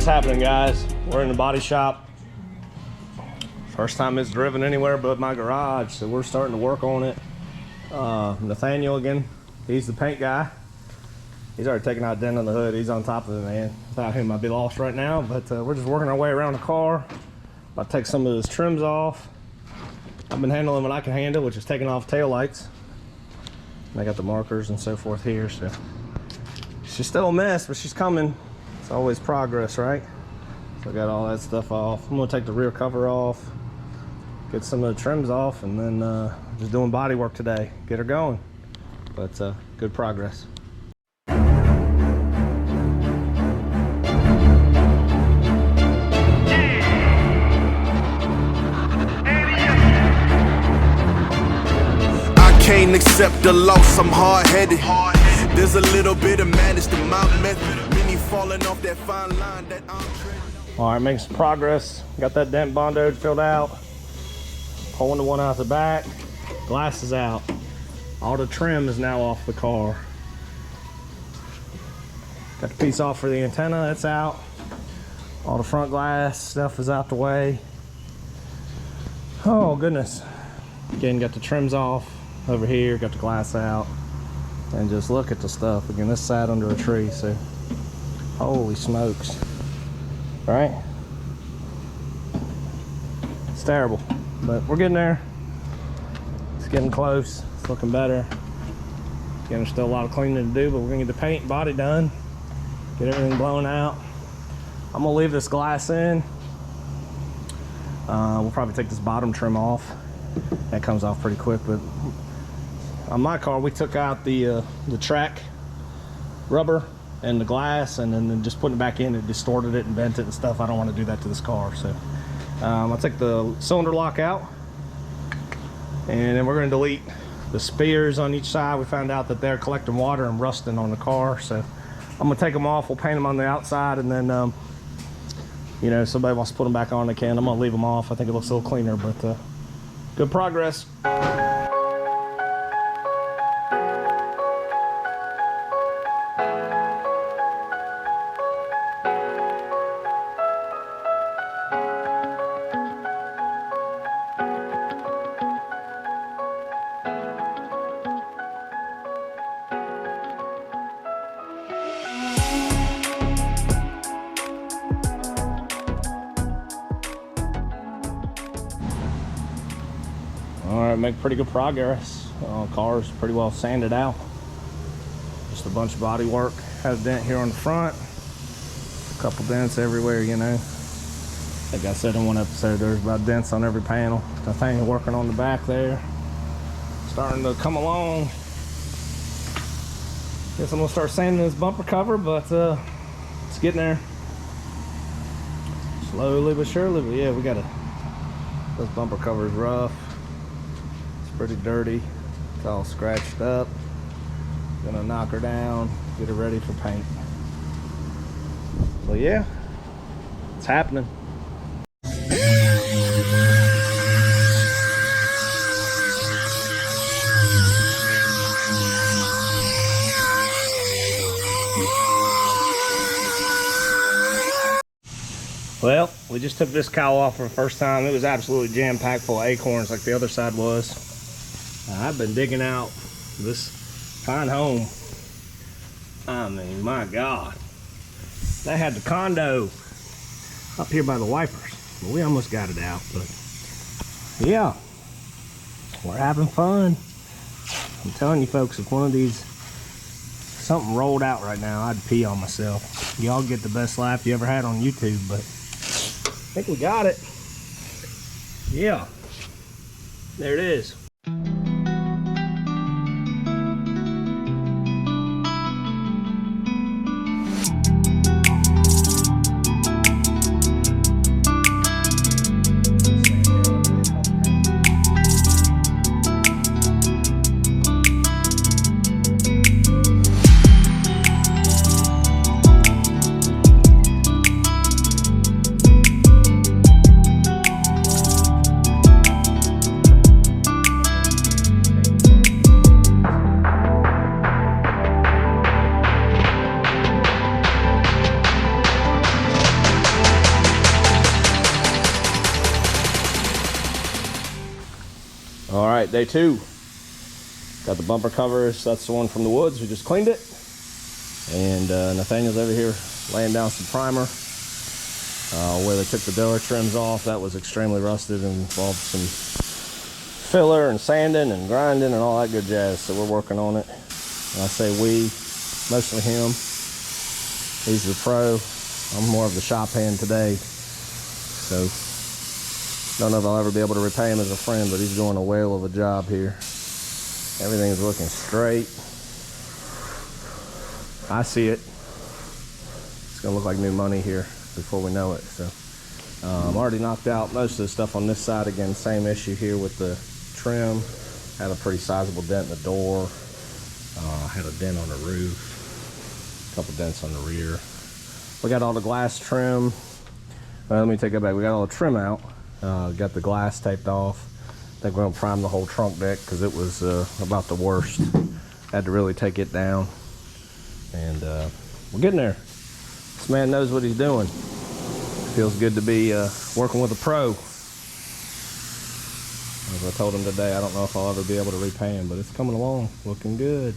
happening, guys? We're in the body shop. First time it's driven anywhere but my garage, so we're starting to work on it. Nathaniel again, he's the paint guy. He's already taken out a dent on the hood. He's on top of it, man. Without him, I'd be lost right now, but we're just working our way around the car. About to take some of those trims off. I've been handling what I can handle, which is taking off tail lights. And I got the markers and so forth here, so she's still a mess, but she's coming. It's always progress, right? So I got all that stuff off. I'm gonna take the rear cover off, get some of the trims off, and then just doing body work today. Get her going. But good progress. Can't accept the loss, I'm hard-headed. There's a little bit of madness to my method. Many falling off that fine line that I'm treading. All right, making some progress. Got that dent bondoed filled out. Pulling the one out the back. Glass is out. All the trim is now off the car. Got the piece off for the antenna, that's out. All the front glass stuff is out the way. Oh goodness. Again, got the trims off. Over here, got the glass out, and just look at the stuff. Again, this sat under a tree, so holy smokes, right? It's terrible, but we're getting there. It's getting close. It's looking better. Again, there's still a lot of cleaning to do, but we're gonna get the paint and body done, get everything blown out. I'm gonna leave this glass in. We'll probably take this bottom trim off. That comes off pretty quick, but on my car, we took out the track rubber and the glass, and then just putting it back in, it distorted it and bent it and stuff. I don't want to do that to this car, so I'll take the cylinder lock out, and then we're going to delete the spears on each side. We found out that they're collecting water and rusting on the car, so I'm going to take them off. We'll paint them on the outside, and then you know, if somebody wants to put them back on, they can. I'm going to leave them off. I think it looks a little cleaner, but good progress. All right, make pretty good progress. Car's pretty well sanded out. Just a bunch of body work. Had a dent here on the front. A couple dents everywhere, you know. Like I said in one episode, there's about dents on every panel. The thing working on the back there. Starting to come along. Guess I'm gonna start sanding this bumper cover, but it's getting there. Slowly but surely, but yeah, we gotta, this bumper cover is rough. Pretty dirty. It's all scratched up. Gonna knock her down, get her ready for paint. But yeah, it's happening. Well, we just took this cowl off for the first time. It was absolutely jam-packed full of acorns like the other side was. I've been digging out this fine home. I mean, my God. They had the condo up here by the wipers. Well, we almost got it out, but yeah, we're having fun. I'm telling you folks, if one of these, something rolled out right now, I'd pee on myself. Y'all get the best laugh you ever had on YouTube, but I think we got it. Yeah, there it is. right, day 2. Got the bumper covers. That's the one from the woods. We just cleaned it. And Nathaniel's over here laying down some primer. Where they took the door trims off, that was extremely rusted and involved some filler and sanding and grinding and all that good jazz. So we're working on it. And I say we, mostly him. He's the pro. I'm more of the shop hand today. So don't know if I'll ever be able to repay him as a friend, but he's doing a whale of a job here. Everything's looking straight. I see it. It's gonna look like new money here before we know it. So I'm already knocked out most of the stuff on this side. Again, same issue here with the trim. Had a pretty sizable dent in the door. Had a dent on the roof. A couple dents on the rear. We got all the glass trim. Let me take it back. We got all the trim out. Got the glass taped off. I think we're gonna prime the whole trunk deck because it was about the worst. Had to really take it down. And we're getting there. This man knows what he's doing. Feels good to be working with a pro. As I told him today, I don't know if I'll ever be able to repay him, but it's coming along, looking good.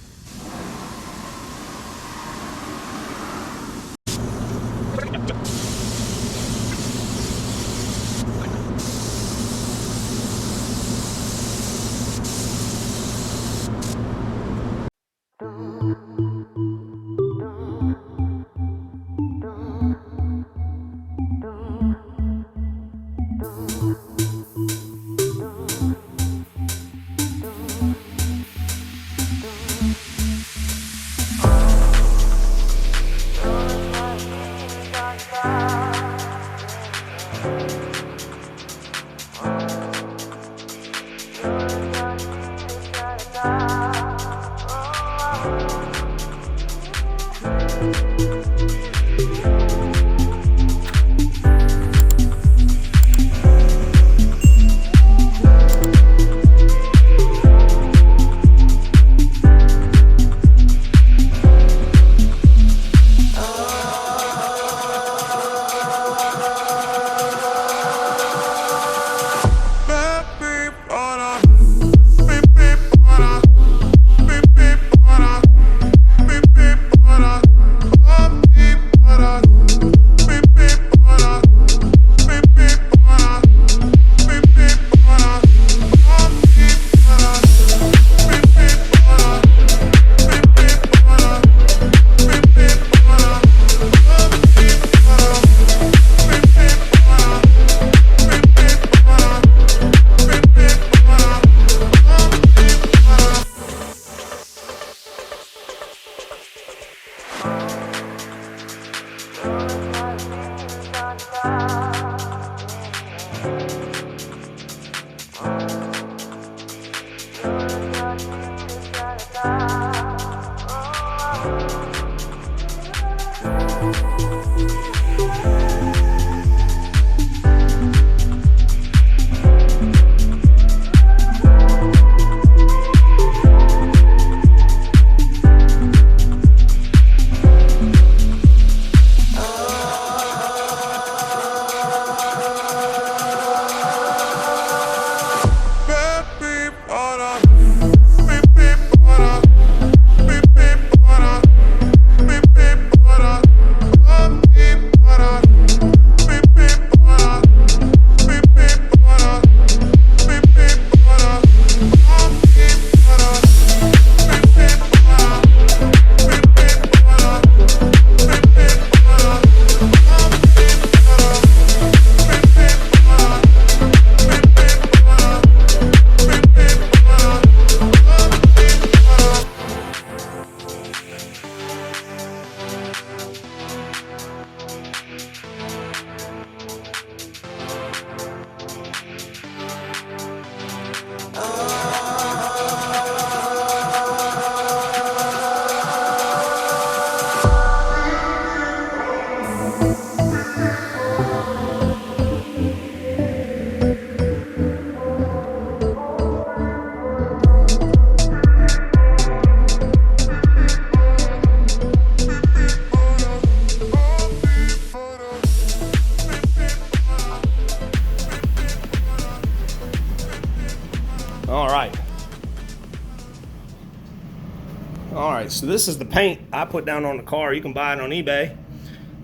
All right, so this is the paint I put down on the car. You can buy it on eBay.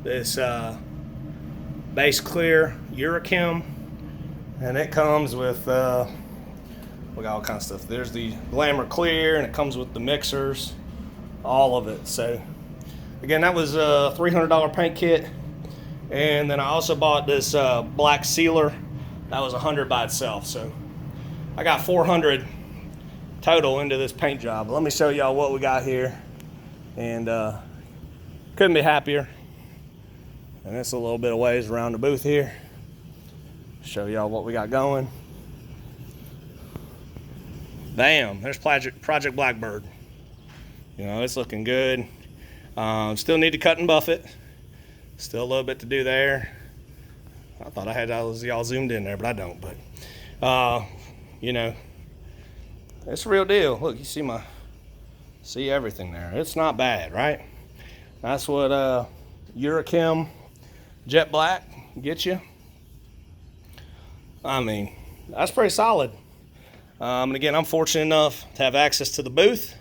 This base clear Urechem, and it comes with we got all kinds of stuff. There's the Glamour Clear, and it comes with the mixers, all of it. So again, that was a $300 paint kit, and then I also bought this black sealer. That was $100 by itself. So I got $400 total into this paint job. Let me show y'all what we got here, and couldn't be happier. And it's a little bit of ways around the booth here. Show y'all what we got going. Bam, there's Project Blackbird. You know, it's looking good. Still need to cut and buff it. Still a little bit to do there. I thought I had y'all zoomed in there, but I don't. But you know, it's a real deal. Look, you see everything there. It's not bad, right? That's what Urechem Jet Black gets you. I mean, that's pretty solid. And again, I'm fortunate enough to have access to the booth.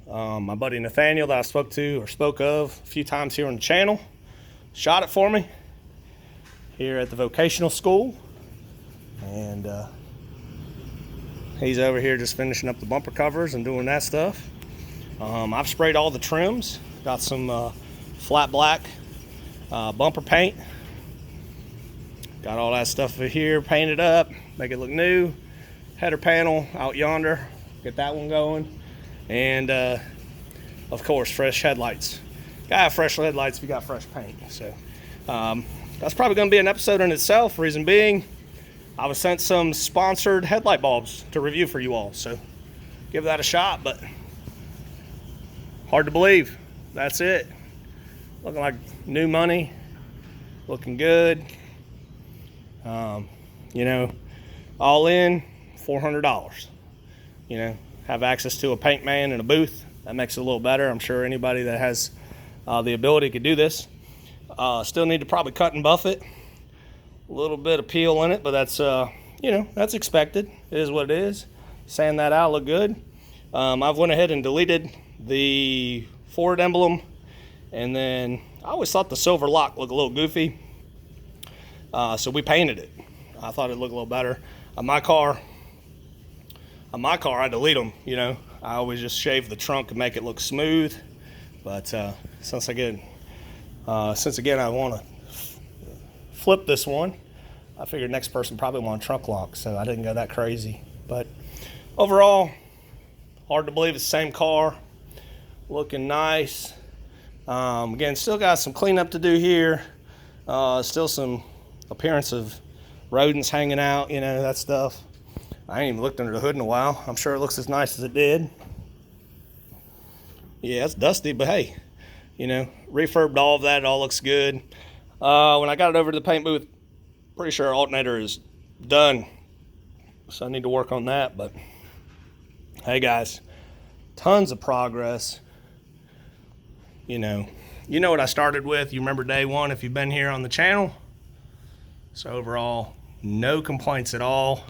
My buddy Nathaniel that I spoke of a few times here on the channel shot it for me here at the vocational school. And he's over here just finishing up the bumper covers and doing that stuff. I've sprayed all the trims. Got some flat black bumper paint. Got all that stuff over here painted up, make it look new. Header panel out yonder, get that one going. And of course, fresh headlights. Gotta have fresh headlights if you got fresh paint. So that's probably gonna be an episode in itself. Reason being, I was sent some sponsored headlight bulbs to review for you all. So give that a shot, but hard to believe. That's it. Looking like new money, looking good. You know, all in $400. You know, have access to a paint man and a booth. That makes it a little better. I'm sure anybody that has the ability could do this. Still need to probably cut and buff it. A little bit of peel in it, but that's you know, that's expected. It is what it is. Sand that out, look good. I've went ahead and deleted the Ford emblem, and then I always thought the silver lock looked a little goofy, so we painted it. I thought it looked a little better. On my car, I delete them. You know, I always just shave the trunk and make it look smooth. But since again I want to flip this one, I figured next person probably want a trunk lock, so I didn't go that crazy. But overall, hard to believe it's the same car, looking nice. Again, still got some cleanup to do here. Still some appearance of rodents hanging out, you know, that stuff. I ain't even looked under the hood in a while. I'm sure it looks as nice as it did. Yeah, it's dusty, but hey, you know, refurbed all of that. It all looks good. When I got it over to the paint booth, pretty sure our alternator is done. So I need to work on that, but hey guys, tons of progress. You know what I started with. You remember day one if you've been here on the channel. So overall, no complaints at all.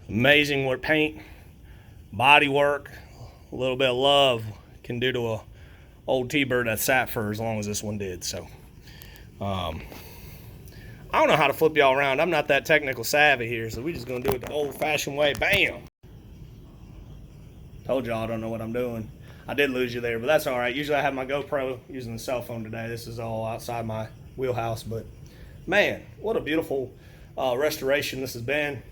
Amazing what paint, body work, a little bit of love can do to a old T-Bird that sat for as long as this one did. So I don't know how to flip y'all around. I'm not that technical savvy here, so we just gonna do it the old-fashioned way. Bam! Told y'all I don't know what I'm doing. I did lose you there, but that's all right. Usually I have my GoPro using the cell phone today. This is all outside my wheelhouse, but man, what a beautiful restoration this has been.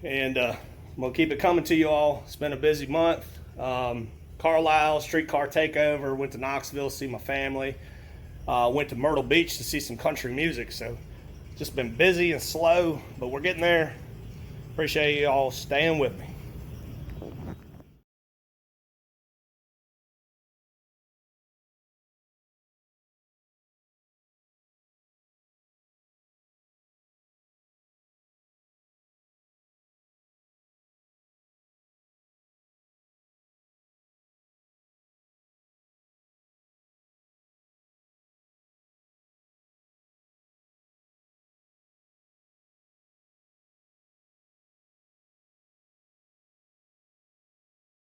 And I'm gonna keep it coming to you all. It's been a busy month. Carlisle, streetcar takeover, went to Knoxville to see my family. Went to Myrtle Beach to see some country music. So just been busy and slow, but we're getting there. Appreciate you all staying with me.